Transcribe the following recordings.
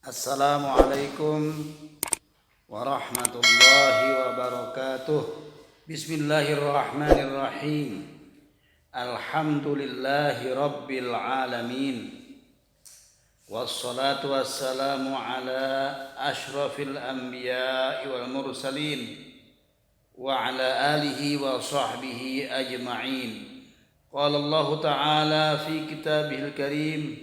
Assalamualaikum warahmatullahi wabarakatuh. Bismillahirrahmanirrahim. Alhamdulillahi rabbil alamin. Wassalatu wassalamu ala ashrafil anbiya'i wal mursalin wa ala alihi wa sahbihi ajma'in. Qala Allah ta'ala fi kitabihil karim: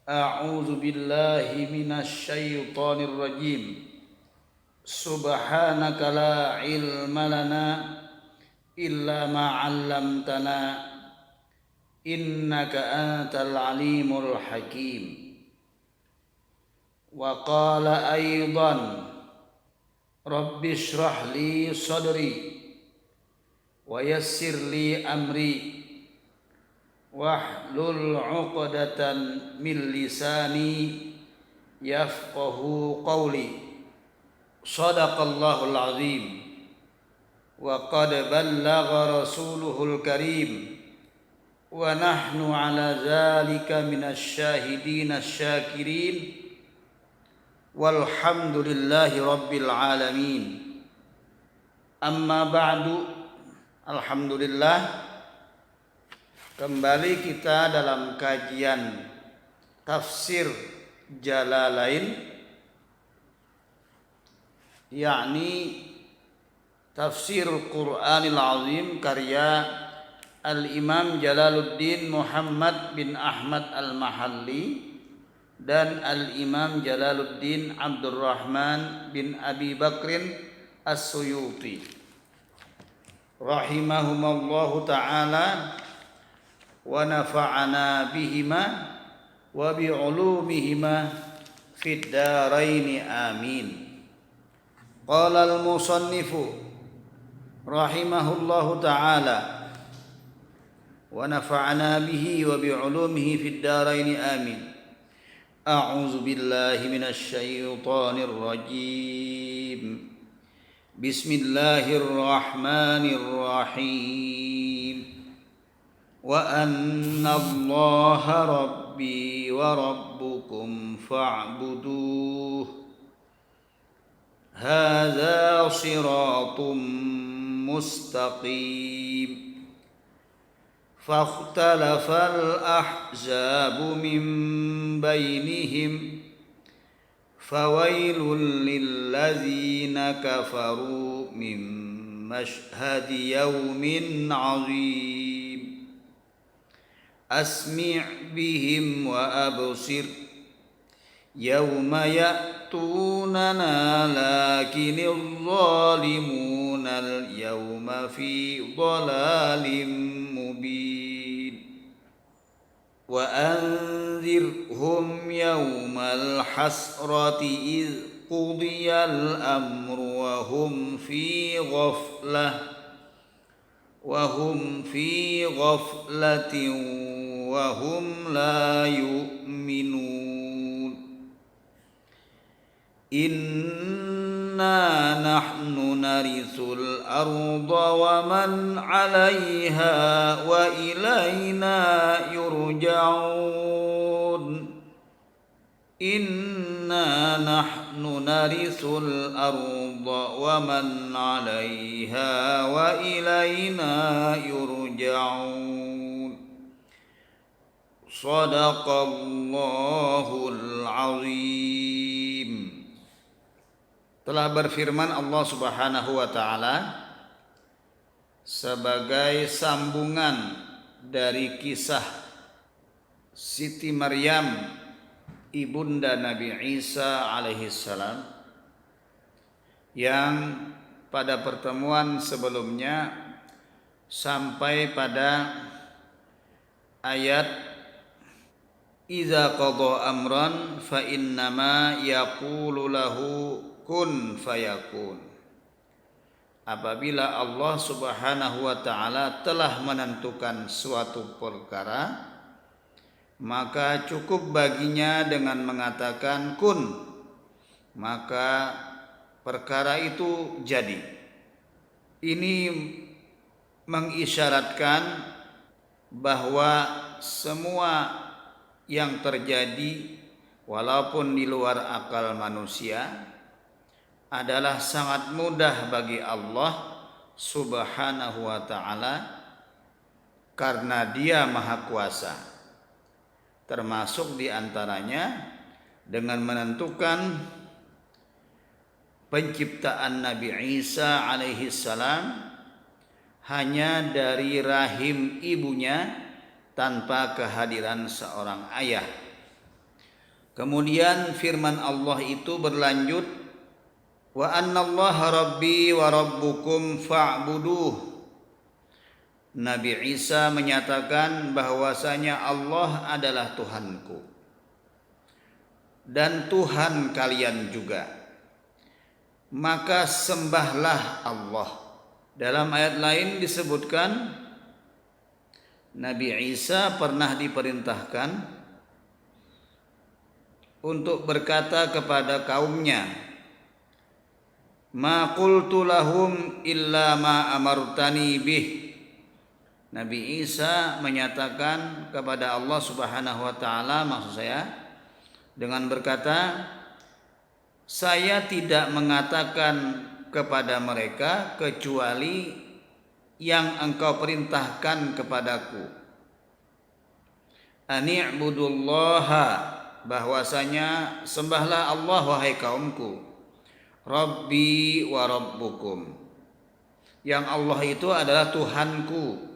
A'udzu billahi minasy syaithanir rajim. Subhanaka la ilma lana illa ma 'allamtana innaka antal alimul hakim. Wa qala aidan Rabbi shrah li sadri wa yassir li amri wahlul 'uqdatan min lisani yafqahu qawli. Shadaqallahul azim wa qad ballagha rasuluhul karim wa nahnu ala zalika minasy syahidin asy-syakirin walhamdulillahi rabbil alamin. Amma ba'du. Alhamdulillah, kembali kita dalam kajian tafsir Jalalain, yakni tafsir Qur'anil Azim karya Al-Imam Jalaluddin Muhammad bin Ahmad Al-Mahalli dan Al-Imam Jalaluddin Abdurrahman bin Abi Bakrin As-Suyuti rahimahumallahu ta'ala wa nafa'ana bihima wa bi'ulumihima fid dharaini amin. Qala al-musannifu rahimahullahu ta'ala wa nafa'ana bihi wa bi'ulumihi fid dharaini amin. A'udzu billahi minasy syaithanir rajim. Bismillahirrahmanirrahim. Wa anna Allaha rabbi wa rabbukum fa'buduh. Hadza shiratum mustaqim. فاختلف الأحزاب من بينهم فويل للذين كفروا من مشهد يوم عظيم. أسمع بهم وأبصر يوم يأتوننا لكن الظالمون اليوم في ضلال مبين. وأنذرهم يوم الحسرة إذ قضي الأمر وهم في غفلة وهم لا يؤمنون. إنا نحن نرث الأرض ومن عليها وإلينا يرجعون. إنا نحن نرث الأرض ومن عليها وإلينا يرجعون. Shadaqallahul azim. Telah berfirman Allah Subhanahu wa ta'ala sebagai sambungan dari kisah Siti Maryam ibunda Nabi Isa alaihissalam yang pada pertemuan sebelumnya sampai pada ayat Iza qadha amran fa innama yaqulu lahu kun fayakun. Apabila Allah Subhanahu wa ta'ala telah menentukan suatu perkara, maka cukup baginya dengan mengatakan kun, maka perkara itu jadi. Ini mengisyaratkan bahwa semua yang terjadi walaupun di luar akal manusia adalah sangat mudah bagi Allah Subhanahu wa ta'ala karena Dia Maha Kuasa. Termasuk diantaranya dengan menentukan penciptaan Nabi Isa alaihi salam hanya dari rahim ibunya tanpa kehadiran seorang ayah. Kemudian firman Allah itu berlanjut, wa annallaha rabbi wa rabbukum fa'buduh. Nabi Isa menyatakan bahwasanya Allah adalah Tuhanku dan Tuhan kalian juga, maka sembahlah Allah. Dalam ayat lain disebutkan Nabi Isa pernah diperintahkan untuk berkata kepada kaumnya, ma qultu lahum illa ma amartani bih. Nabi Isa menyatakan kepada Allah Subhanahu wa ta'ala, maksud saya dengan berkata, saya tidak mengatakan kepada mereka kecuali yang engkau perintahkan kepadaku. Ani'budullaha, bahwasanya sembahlah Allah wahai kaumku. Rabbi wa rabbukum, yang Allah itu adalah Tuhanku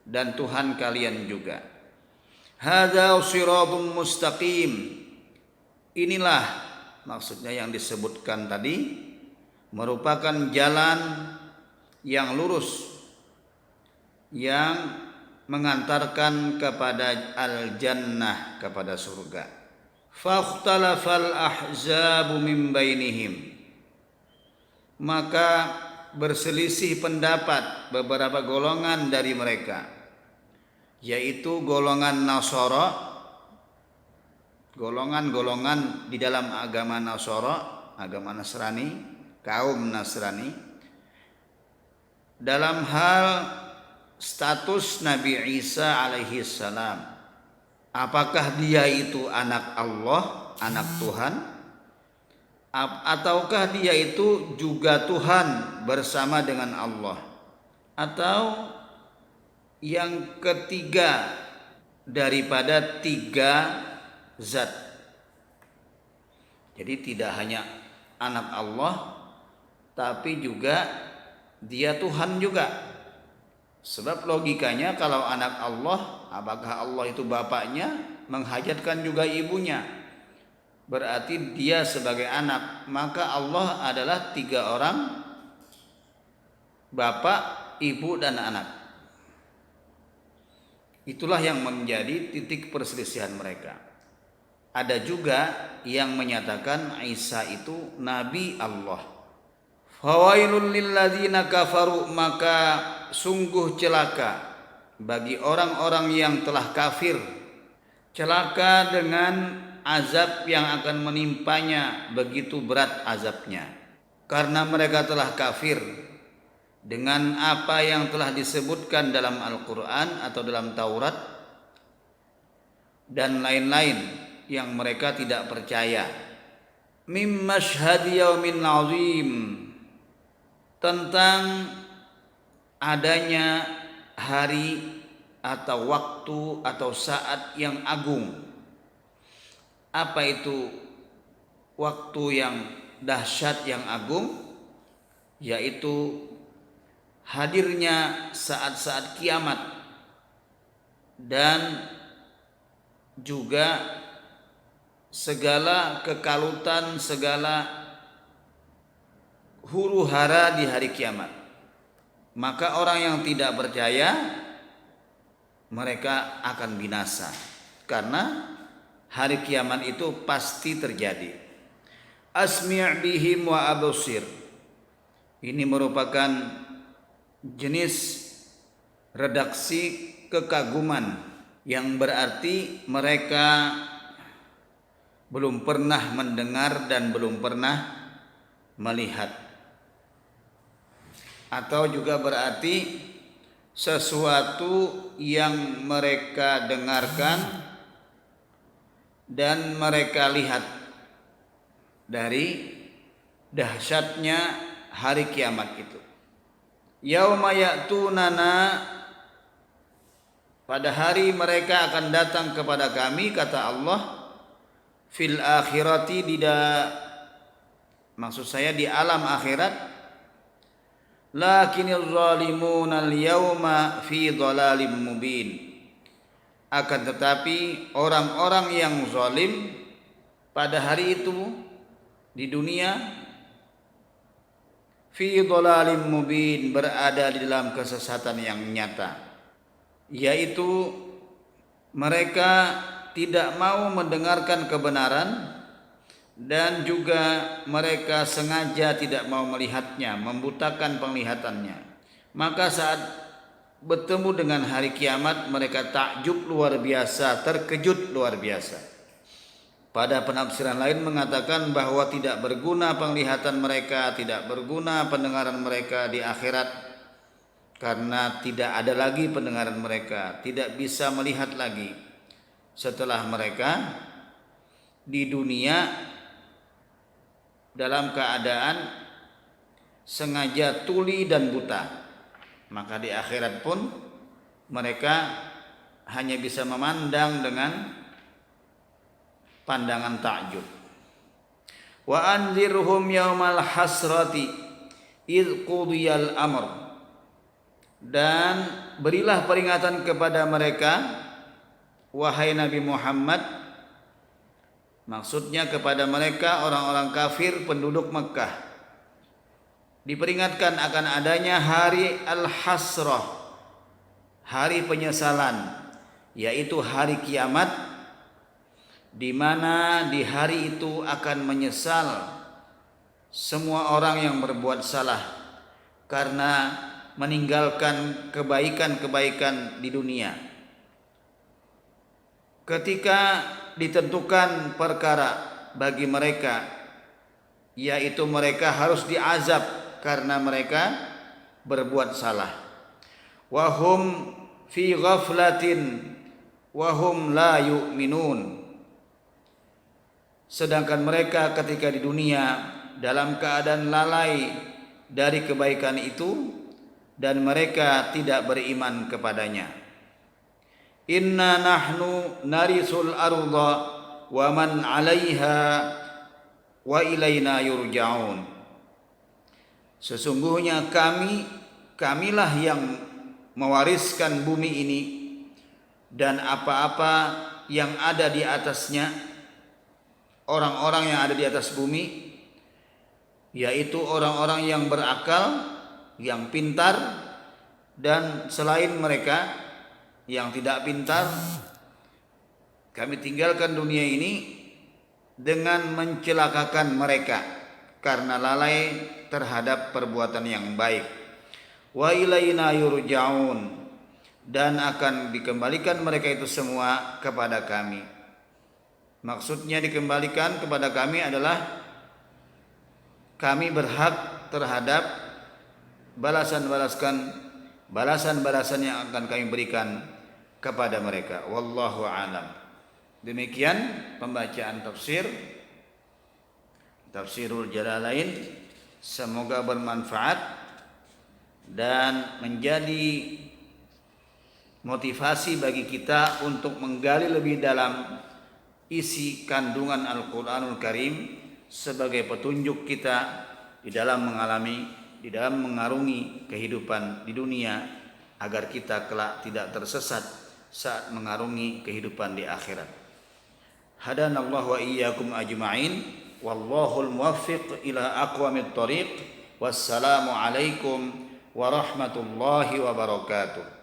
dan Tuhan kalian juga. Hadza shirathun mustaqim, inilah maksudnya yang disebutkan tadi merupakan jalan yang lurus yang mengantarkan kepada al-jannah, kepada surga. Fakhtalafal ahzabu min bainihim, maka berselisih pendapat beberapa golongan dari mereka, yaitu golongan Nasara, golongan-golongan di dalam agama Nasara, agama Nasrani, kaum Nasrani, dalam hal status Nabi Isa alaihi salam. Apakah dia itu anak Allah, anak Tuhan, ataukah dia itu juga Tuhan bersama dengan Allah, atau yang ketiga daripada tiga zat. Jadi tidak hanya anak Allah, tapi juga dia Tuhan juga. Sebab logikanya kalau anak Allah, apakah Allah itu bapaknya, menghajatkan juga ibunya, berarti dia sebagai anak. Maka Allah adalah tiga orang, bapak, ibu, dan anak. Itulah yang menjadi titik perselisihan mereka. Ada juga yang menyatakan Isa itu Nabi Allah. Fawailul lilladzina kafaru, maka sungguh celaka bagi orang-orang yang telah kafir. Celaka dengan azab yang akan menimpanya, begitu berat azabnya, karena mereka telah kafir dengan apa yang telah disebutkan dalam Al-Quran atau dalam Taurat dan lain-lain yang mereka tidak percaya. Mim masyhadi yaumin azim, tentang adanya hari atau waktu atau saat yang agung. Apa itu waktu yang dahsyat yang agung? Yaitu hadirnya saat-saat kiamat dan juga segala kekalutan, segala huru hara di hari kiamat. Maka orang yang tidak percaya, mereka akan binasa, karena hari kiamat itu pasti terjadi. Asmi' bihim wa absir, ini merupakan jenis redaksi kekaguman yang berarti mereka belum pernah mendengar dan belum pernah melihat. Atau juga berarti sesuatu yang mereka dengarkan dan mereka lihat dari dahsyatnya hari kiamat itu. Yauma ya'tunana, pada hari mereka akan datang kepada kami, kata Allah, fil akhirati, maksud saya di alam akhirat, lakinil zalimuna al-yawma fi dhalalim mubin, akan tetapi orang-orang yang zalim pada hari itu di dunia, fi dhalalim mubin, berada di dalam kesesatan yang nyata, yaitu mereka tidak mau mendengarkan kebenaran dan juga mereka sengaja tidak mau melihatnya, membutakan penglihatannya. Maka saat bertemu dengan hari kiamat mereka takjub luar biasa, terkejut luar biasa. Pada penafsiran lain mengatakan bahwa tidak berguna penglihatan mereka, tidak berguna pendengaran mereka di akhirat, karena tidak ada lagi pendengaran mereka, tidak bisa melihat lagi setelah mereka di dunia dalam keadaan sengaja tuli dan buta. Maka di akhirat pun mereka hanya bisa memandang dengan pandangan takjub. Wa anzirhum yaumal hasrati id qudiyal amr, dan berilah peringatan kepada mereka, wahai Nabi Muhammad, maksudnya kepada mereka orang-orang kafir penduduk Mekah, diperingatkan akan adanya hari al-hasrah, hari penyesalan, yaitu hari kiamat, di mana di hari itu akan menyesal semua orang yang berbuat salah karena meninggalkan kebaikan-kebaikan di dunia. Ketika ditentukan perkara bagi mereka, yaitu mereka harus diazab karena mereka berbuat salah. Wahum fi ghaflatin wahum la yu'minun, sedangkan mereka ketika di dunia dalam keadaan lalai dari kebaikan itu dan mereka tidak beriman kepadanya. Inna nahnu narisul arda wa man 'alaiha wa ilaina yurja'un. Sesungguhnya kamilah yang mewariskan bumi ini dan apa-apa yang ada di atasnya, orang-orang yang ada di atas bumi, yaitu orang-orang yang berakal, yang pintar, dan selain mereka yang tidak pintar, kami tinggalkan dunia ini dengan mencelakakan mereka karena lalai terhadap perbuatan yang baik. Wa ilaina yurja'un, dan akan dikembalikan mereka itu semua kepada kami. Maksudnya dikembalikan kepada kami adalah kami berhak terhadap balasan-balasan yang akan kami berikan kepada mereka. Wallahu a'lam. Demikian pembacaan Tafsirul Jalalain. Semoga bermanfaat dan menjadi motivasi bagi kita untuk menggali lebih dalam isi kandungan Al-Quranul Karim sebagai petunjuk kita di dalam mengarungi kehidupan di dunia, agar kita kelak tidak tersesat saat mengarungi kehidupan di akhirat. Hadanallahu wa iyyakum ajma'in, wallahul muwaffiq ila aqwamit thoriq. Wassalamu alaikum warahmatullahi wabarakatuh.